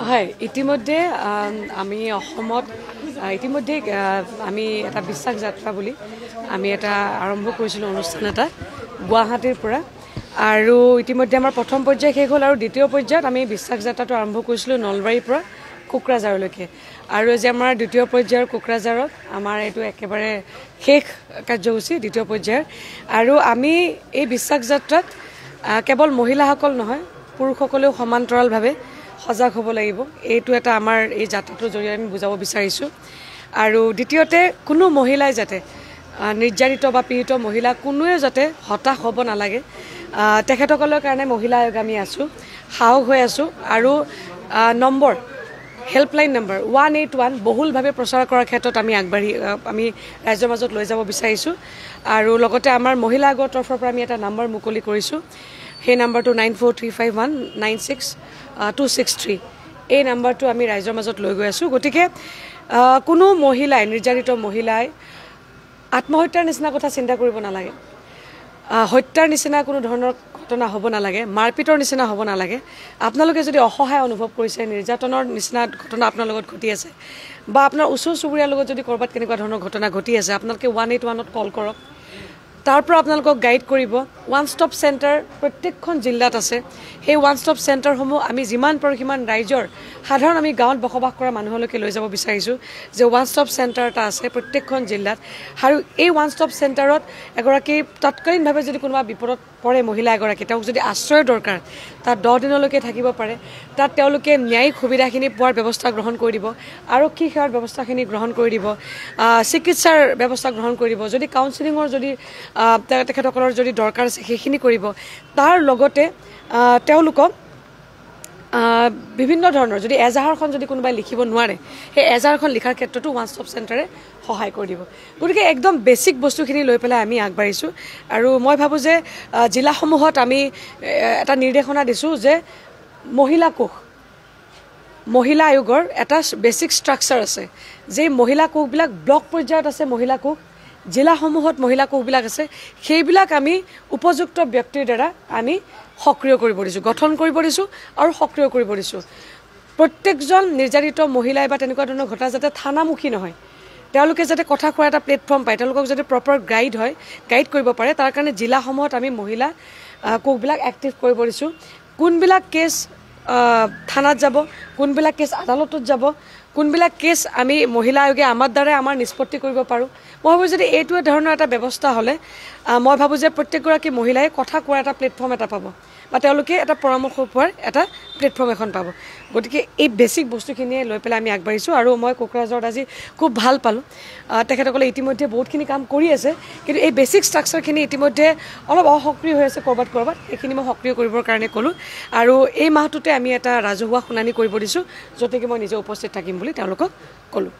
হয় ইতিমধ্যে আমি অসমত ইতিমধ্যে আমি এটা বিশ্বাস যাত্ৰা বুলি আমি এটা আৰম্ভ কৰিছিলোঁ অনুষ্ঠান এটা গুৱাহাটীৰ পৰা আৰু ইতিমধ্যে আমাৰ প্ৰথম পৰ্যায় শেষ হ'ল আৰু দ্বিতীয় পৰ্যায়ত আমি বিশ্বাস যাত্ৰাটো আৰম্ভ কৰিছিলোঁ নলবাৰীৰ পৰা কোকৰাঝাৰলৈকে আৰু যে আমাৰ দ্বিতীয় পৰ্যায়ৰ কোকৰাঝাৰত আমাৰ এইটো একেবাৰে শেষ কাৰ্যসূচী দ্বিতীয় পৰ্যায়ৰ আৰু আমি এই বিশ্বাস যাত্ৰাত কেৱল মহিলাসকল নহয় পুৰুষসকলেও সমান্তৰালভাৱে সজাগ হ'ব লাগিব এইটো এটা আমাৰ এই যাত্ৰাটোৰ জৰিয়তে আমি বুজাব বিচাৰিছোঁ আৰু দ্বিতীয়তে কোনো মহিলাই যাতে নিৰ্যাতিত বা পীড়িত মহিলা কোনোৱে যাতে হতাশ হ'ব নালাগে তেখেতসকলৰ কাৰণে মহিলা আয়োগ আমি আছোঁ সাহস হৈ আছোঁ আৰু নম্বৰ হেল্পলাইন নম্বৰ 181 বহুলভাৱে প্ৰচাৰ কৰাৰ ক্ষেত্ৰত আমি আমি ৰাজ্যৰ মাজত লৈ যাব বিচাৰিছোঁ আৰু লগতে আমাৰ মহিলা আয়োগৰ তৰফৰ পৰা আমি এটা নম্বৰ মুকলি কৰিছোঁ সেই নম্বৰটো 9435196263 এই নম্বৰটো আমি ৰাজ্যৰ মাজত লৈ গৈ আছোঁ গতিকে কোনো মহিলাই নিৰ্যাতিত মহিলাই আত্মহত্যাৰ নিচিনা কথা চিন্তা কৰিব নালাগে হত্যাৰ নিচিনা কোনো ধৰণৰ ঘটনা হ'ব নালাগে মাৰপিটৰ নিচিনা হ'ব নালাগে আপোনালোকে যদি অসহায় অনুভৱ কৰিছে নিৰ্যাতনৰ নিচিনা ঘটনা আপোনাৰ লগত ঘটি আছে বা আপোনাৰ ওচৰ চুবুৰীয়াৰ লগত যদি ক'ৰবাত কেনেকুৱা ধৰণৰ ঘটনা ঘটি আছে আপোনালোকে 181ত কল কৰক তাৰ পৰা আপোনালোকক গাইড কৰিব ওৱান ষ্টপ চেণ্টাৰ প্ৰত্যেকখন জিলাত আছে সেই ওৱান ষ্টপ চেণ্টাৰসমূহ আমি যিমান পাৰোঁ সিমান ৰাইজৰ সাধাৰণ আমি গাঁৱত বসবাস কৰা মানুহলৈকে লৈ যাব বিচাৰিছোঁ যে ওৱান ষ্টপ চেণ্টাৰ এটা আছে প্ৰত্যেকখন জিলাত আৰু এই ওৱান ষ্টপ চেণ্টাৰত এগৰাকী তৎকালীনভাৱে যদি কোনোবা বিপদত পৰে মহিলা এগৰাকী তেওঁক যদি আশ্ৰয়ৰ দৰকাৰ তাত 10 দিনলৈকে থাকিব পাৰে তাত তেওঁলোকে ন্যায়িক সুবিধাখিনি পোৱাৰ ব্যৱস্থা গ্ৰহণ কৰি দিব আৰক্ষী সেৱাৰ ব্যৱস্থাখিনি গ্ৰহণ কৰি দিব চিকিৎসাৰ ব্যৱস্থা গ্ৰহণ কৰিব যদি কাউন্সেলিঙৰ যদি তেখেতসকলৰ যদি দৰকাৰ আছে সেইখিনি কৰিব তাৰ লগতে তেওঁলোকক বিভিন্ন ধৰণৰ যদি এজাহাৰখন যদি কোনোবাই লিখিব নোৱাৰে সেই এজাহাৰখন লিখাৰ ক্ষেত্ৰতো ওৱান ষ্টপ চেণ্টাৰে সহায় কৰি দিব গতিকে একদম বেছিক বস্তুখিনি লৈ পেলাই আমি আগবাঢ়িছোঁ আৰু মই ভাবোঁ যে জিলাসমূহত আমি এটা নিৰ্দেশনা দিছোঁ যে মহিলা কোষ মহিলা আয়োগৰ এটা বেছিক ষ্ট্ৰাকচাৰ আছে যে মহিলা কোষবিলাক ব্লক পৰ্যায়ত আছে মহিলা কোষ জিলাসমূহত মহিলা কোষবিলাক আছে সেইবিলাক আমি উপযুক্ত ব্যক্তিৰ দ্বাৰা আমি সক্ৰিয় কৰিব দিছোঁ গঠন কৰিব দিছোঁ আৰু সক্ৰিয় কৰিব দিছোঁ প্ৰত্যেকজন নিৰ্যাতিত মহিলাই বা তেনেকুৱা ধৰণৰ ঘটনা যাতে থানামুখী নহয় তেওঁলোকে যাতে কথা কোৱাৰ এটা প্লেটফৰ্ম পায় তেওঁলোকক যাতে প্ৰপাৰ গাইড কৰিব পাৰে তাৰ কাৰণে জিলাসমূহত আমি মহিলা কোষবিলাক এক্টিভ কৰিব দিছোঁ কোনবিলাক কেছ থানাত যাব কোনবিলাক কেছ আদালতত যাব কোনবিলাক কেছ আমি মহিলা আয়োগে আমাৰ দ্বাৰাই আমাৰ নিষ্পত্তি কৰিব পাৰোঁ মই ভাবোঁ যদি এইটো ধৰণৰ এটা ব্যৱস্থা হ'লে মই ভাবোঁ যে প্ৰত্যেকগৰাকী মহিলাই কথা কোৱাৰ এটা প্লেটফৰ্ম এটা পাব বা তেওঁলোকে এটা পৰামৰ্শ পোৱাৰ এটা প্লেটফৰ্ম এখন পাব গতিকে এই বেছিক বস্তুখিনিয়ে লৈ পেলাই আমি আগবাঢ়িছোঁ আৰু মই কোকৰাঝাৰত আজি খুব ভাল পালোঁ তেখেতসকলে ইতিমধ্যে বহুতখিনি কাম কৰি আছে কিন্তু এই বেছিক ষ্ট্ৰাকচাৰখিনি ইতিমধ্যে অলপ অসক্ৰিয় হৈ আছে ক'ৰবাত সেইখিনি মই সক্ৰিয় কৰিবৰ কাৰণে ক'লোঁ আৰু এই মাহটোতে আমি এটা ৰাজহুৱা শুনানি কৰিব দিছোঁ য'তে মই নিজে উপস্থিত থাকিম বুলি তেওঁলোকক ক'লোঁ